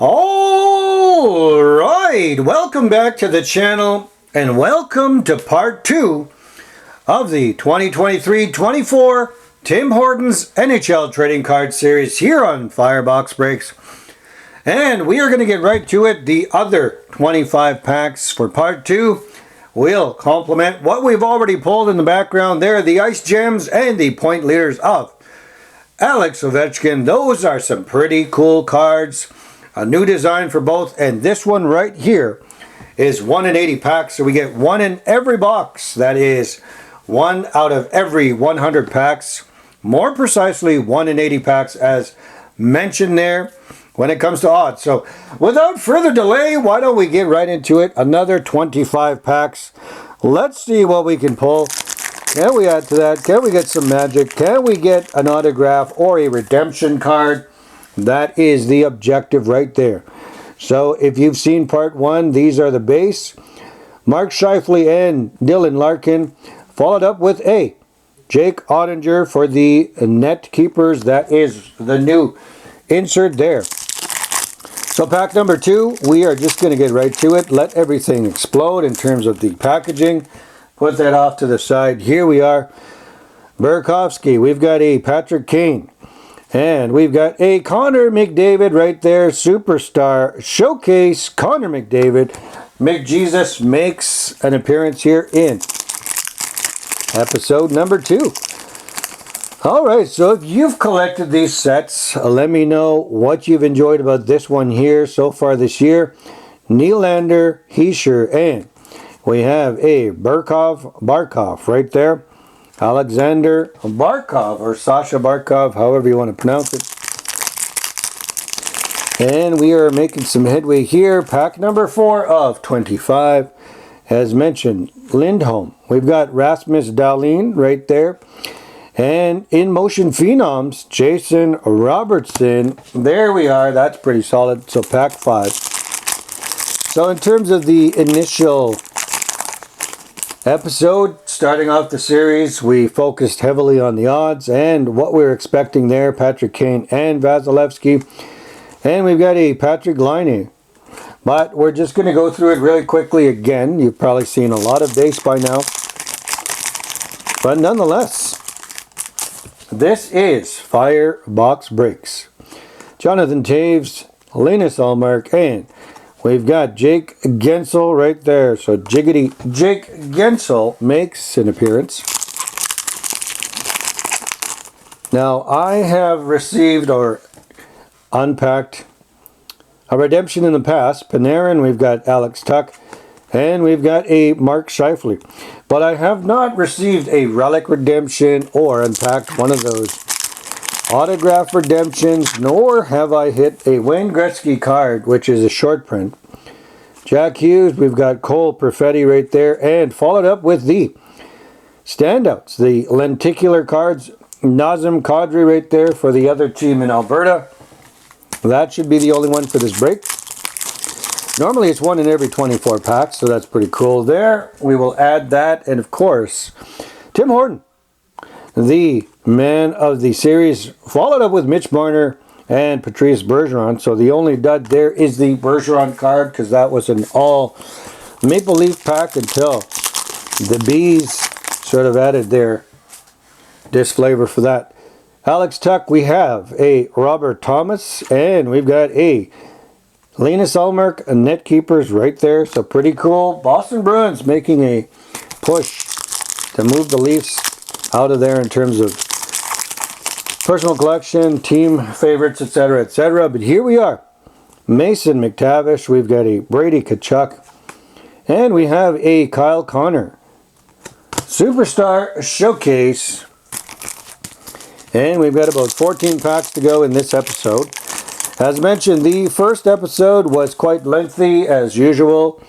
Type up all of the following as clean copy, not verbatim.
All right, welcome back to the channel and welcome to part 2 of the 2023-24 Tim Hortons NHL Trading Card Series here on Firebox Breaks. And we are going to get right to it. The other 25 packs for part 2 will complement what we've already pulled in the background there, the Ice Gems and the point leaders of Alex Ovechkin. Those are some pretty cool cards. A new design for both, and this one right here is 1 in 80 packs, so we get 1 in every box. That is 1 out of every 100 packs. More precisely, 1 in 80 packs as mentioned there when it comes to odds. So without further delay, why don't we get right into it? Another 25 packs. Let's see what we can pull. Can we add to that? Can we get some magic? Can we get an autograph or a redemption card? That is the objective right there. So if you've seen part 1, these are the base. Mark Scheifele and Dylan Larkin. Followed up with a Jake Ottinger for the net keepers. That is the new insert there. So pack number 2, we are just going to get right to it. Let everything explode in terms of the packaging. Put that off to the side. Here we are. Burakovsky. We've got a Patrick Kane. And we've got a Connor McDavid right there, Superstar Showcase. Connor McDavid. McJesus makes an appearance here in episode number 2. Alright, so if you've collected these sets, let me know what you've enjoyed about this one here so far this year. Nylander, Hischier, and we have a Barkov right there. Alexander Barkov, or Sasha Barkov, however you want to pronounce it. And we are making some headway here. Pack number 4 of 25. As mentioned, Lindholm. We've got Rasmus Dahlin right there. And in motion phenoms, Jason Robertson. There we are. That's pretty solid. So pack 5. So in terms of the initial episode, starting off the series, we focused heavily on the odds and what we were expecting there. Patrick Kane and Vasilevsky. And we've got a Patrick Laine. But we're just going to go through it really quickly again. You've probably seen a lot of base by now. But nonetheless, this is Firebox Breaks. Jonathan Taves, Linus Ullmark, and we've got Jake Gensel right there. So Jiggity Jake Gensel makes an appearance. Now I have received or unpacked a redemption in the past. Panarin, we've got Alex Tuck, and we've got a Mark Scheifele. But I have not received a relic redemption or unpacked one of those autograph redemptions, nor have I hit a Wayne Gretzky card, which is a short print. Jack Hughes, we've got Cole Perfetti right there, and followed up with the standouts, the lenticular cards. Nazem Kadri right there for the other team in Alberta. That should be the only one for this break. Normally it's 1 in every 24 packs, so that's pretty cool there. We will add that, and of course, Tim Horton, the man of the series, followed up with Mitch Marner and Patrice Bergeron. So the only dud there is the Bergeron card, because that was an all Maple Leaf pack until the Bees sort of added their disflavor for that. Alex Tuck, we have a Robert Thomas, and we've got a Linus Ullmark, net keepers right there. So pretty cool. Boston Bruins making a push to move the Leafs out of there in terms of personal collection, team favorites, etc., etc. But here we are. Mason McTavish. We've got a Brady Tkachuk. And we have a Kyle Connor. Superstar Showcase. And we've got about 14 packs to go in this episode. As mentioned, the first episode was quite lengthy as usual.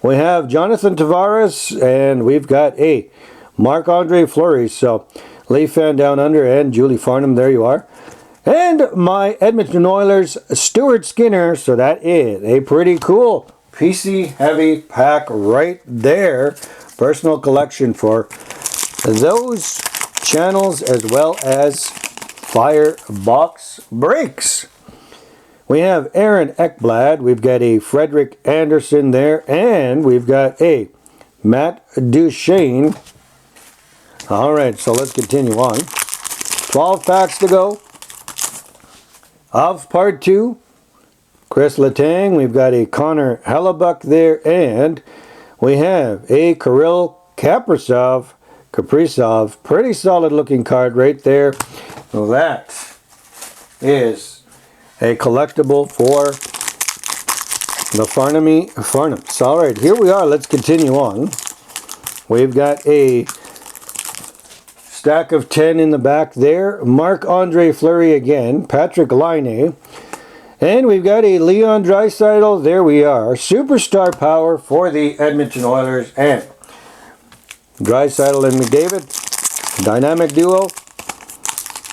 We have Jonathan Tavares, and we've got a Marc-Andre Fleury. So Leaf fan down under and Julie Farnham, there you are. And my Edmonton Oilers, Stuart Skinner. So that is a pretty cool PC heavy pack right there. Personal collection for those channels as well as Firebox Breaks. We have Aaron Ekblad. We've got a Frederick Anderson there. And we've got a Matt Duchesne. All right, so let's continue on. 12 packs to go of part 2. Chris Letang. We've got a Connor Hellebuck there. And we have a Kirill Kaprizov. Pretty solid looking card right there. Well, that is a collectible for the Farnhams. All right, here we are. Let's continue on. We've got a stack of 10 in the back there. Marc-Andre Fleury again. Patrick Laine. And we've got a Leon Draisaitl. There we are. Superstar power for the Edmonton Oilers. And Draisaitl and McDavid. Dynamic duo.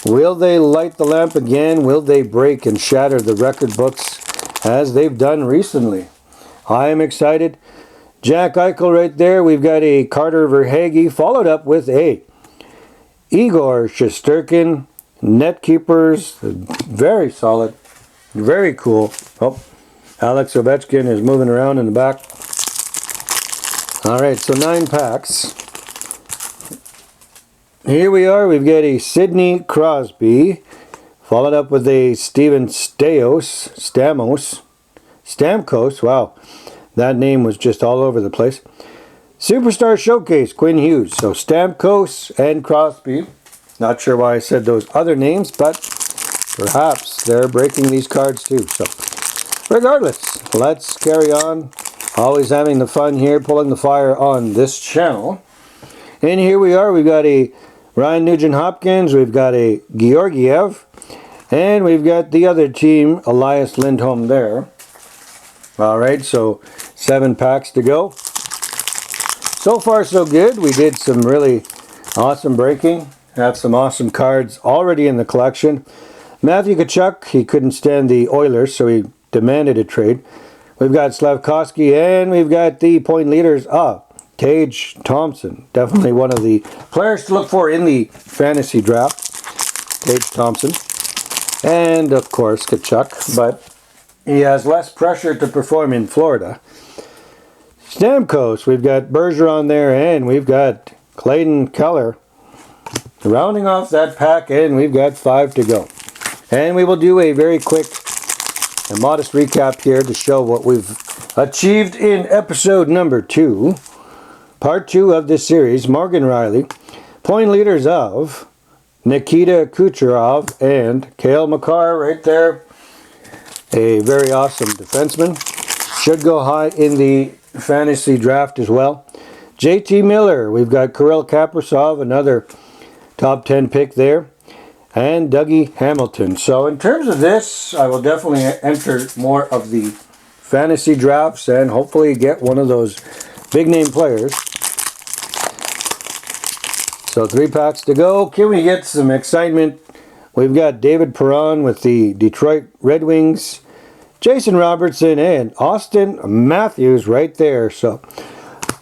Will they light the lamp again? Will they break and shatter the record books as they've done recently? I am excited. Jack Eichel right there. We've got a Carter Verhaeghe followed up with a Igor Shesterkin. Net keepers. Very solid. Very cool. Oh, Alex Ovechkin is moving around in the back. All right, so 9 packs. Here we are. We've got a Sidney Crosby, followed up with a Steven Stamkos. Wow, that name was just all over the place. Superstar Showcase, Quinn Hughes. So Stamkos and Crosby. Not sure why I said those other names, but perhaps they're breaking these cards too. So regardless, let's carry on. Always having the fun here, pulling the fire on this channel. And here we are. We've got a Ryan Nugent-Hopkins, we've got a Georgiev, and we've got the other team, Elias Lindholm there. Alright, so 7 packs to go. So far so good. We did some really awesome breaking. Have some awesome cards already in the collection. Matthew Tkachuk, he couldn't stand the Oilers, so he demanded a trade. We've got Slavkovsky, and we've got the point leaders of Tage Thompson, definitely one of the players to look for in the fantasy draft. Tage Thompson. And, of course, Tkachuk, but he has less pressure to perform in Florida. Stamkos, we've got Bergeron there, and we've got Clayton Keller. Rounding off that pack, and we've got 5 to go. And we will do a very quick and modest recap here to show what we've achieved in episode number 2. Part 2 of this series, Morgan Rielly. Point leaders of Nikita Kucherov and Cale Makar right there. A very awesome defenseman. Should go high in the fantasy draft as well. JT Miller, we've got Kirill Kaprizov, another top 10 pick there. And Dougie Hamilton. So in terms of this, I will definitely enter more of the fantasy drafts and hopefully get one of those big name players. So 3 packs to go. Can we get some excitement? We've got David Perron with the Detroit Red Wings, Jason Robertson, and Austin Matthews right there. So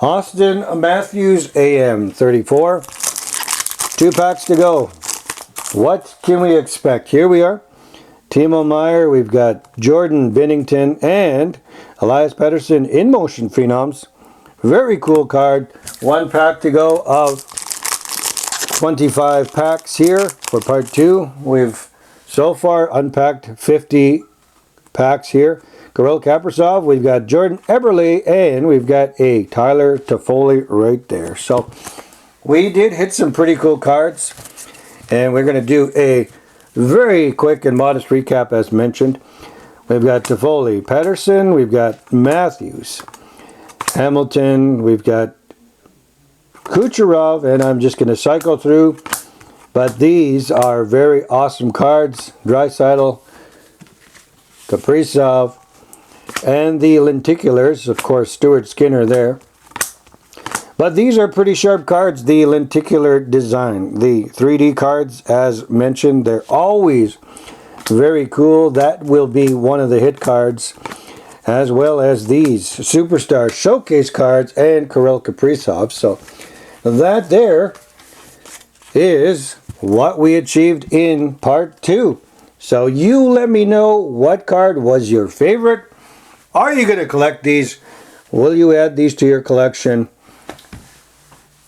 Austin Matthews, AM 34. 2 packs to go. What can we expect? Here we are. Timo Meier, we've got Jordan Binnington, and Elias Pettersson in motion phenoms. Very cool card. 1 pack to go of 25 packs here for part 2. We've so far unpacked 50 packs here. Kirill Kaprizov, we've got Jordan Eberle, and we've got a Tyler Toffoli right there. So we did hit some pretty cool cards, and we're going to do a very quick and modest recap as mentioned. We've got Toffoli, Pettersson, we've got Matthews, Hamilton, we've got Kucherov, and I'm just going to cycle through, but these are very awesome cards. Draisaitl, Kaprizov, and the lenticulars, of course, Stuart Skinner there. But these are pretty sharp cards, the lenticular design. The 3D cards, as mentioned, they're always very cool. That will be one of the hit cards, as well as these Superstar Showcase cards and Kirill Kaprizov. So that there is what we achieved in part 2. So you let me know what card was your favorite. Are you going to collect these? Will you add these to your collection?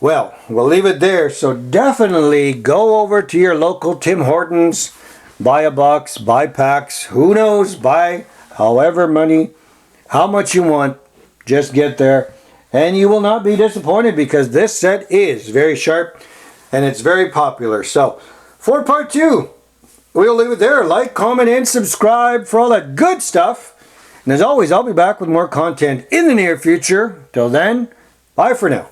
Well, we'll leave it there. So definitely go over to your local Tim Hortons, buy a box, buy packs, who knows, buy how much you want. Just get there and you will not be disappointed, because this set is very sharp and it's very popular. So for part 2, we'll leave it there. Like, comment, and subscribe for all that good stuff. And as always, I'll be back with more content in the near future. Till then, bye for now.